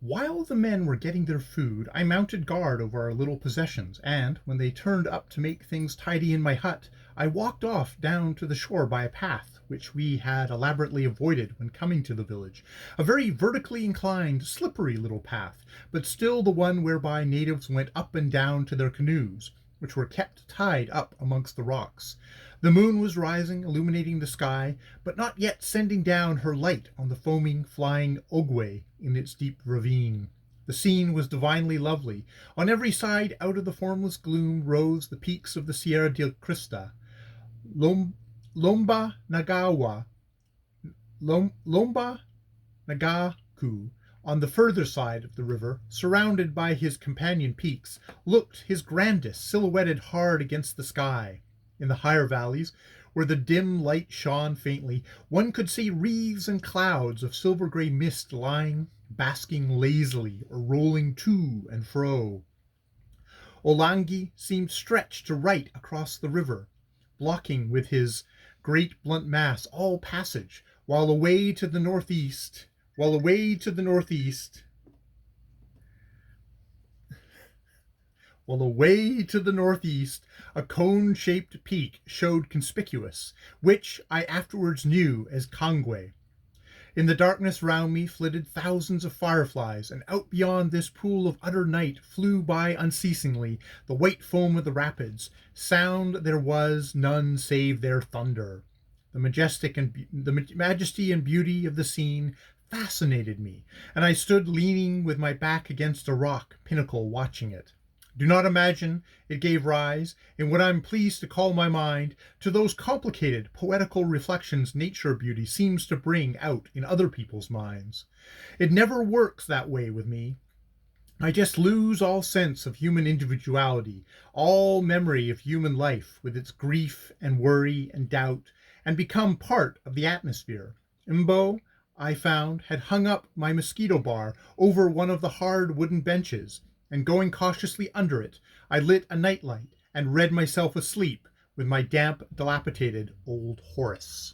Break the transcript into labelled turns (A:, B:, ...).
A: While the men were getting their food, I mounted guard over our little possessions, and, when they turned up to make things tidy in my hut, I walked off down to the shore by a path which we had elaborately avoided when coming to the village, a very vertically inclined, slippery little path, but still the one whereby natives went up and down to their canoes, which were kept tied up amongst the rocks. The moon was rising, illuminating the sky, but not yet sending down her light on the foaming, flying Ogwe in its deep ravine. The scene was divinely lovely. On every side, out of the formless gloom, rose the peaks of the Sierra de Crista. Lomba Nagawa, Lomba Nagaku, on the further side of the river, surrounded by his companion peaks, looked his grandest, silhouetted hard against the sky. In the higher valleys, where the dim light shone faintly, one could see wreaths and clouds of silver-gray mist lying, basking lazily, or rolling to and fro. Olangi seemed stretched to right across the river, blocking with his great blunt mass all passage, while away to the northeast, a cone-shaped peak showed conspicuous, which I afterwards knew as Kangwe. In the darkness round me flitted thousands of fireflies, and out beyond this pool of utter night flew by unceasingly the white foam of the rapids. Sound there was none save their thunder. The majesty and beauty of the scene fascinated me, and I stood leaning with my back against a rock pinnacle watching it. Do not imagine it gave rise, in what I am pleased to call my mind, to those complicated, poetical reflections nature beauty seems to bring out in other people's minds. It never works that way with me. I just lose all sense of human individuality, all memory of human life, with its grief and worry and doubt, and become part of the atmosphere. Mbo, I found, had hung up my mosquito bar over one of the hard wooden benches, and going cautiously under it, I lit a nightlight and read myself asleep with my damp, dilapidated old Horace.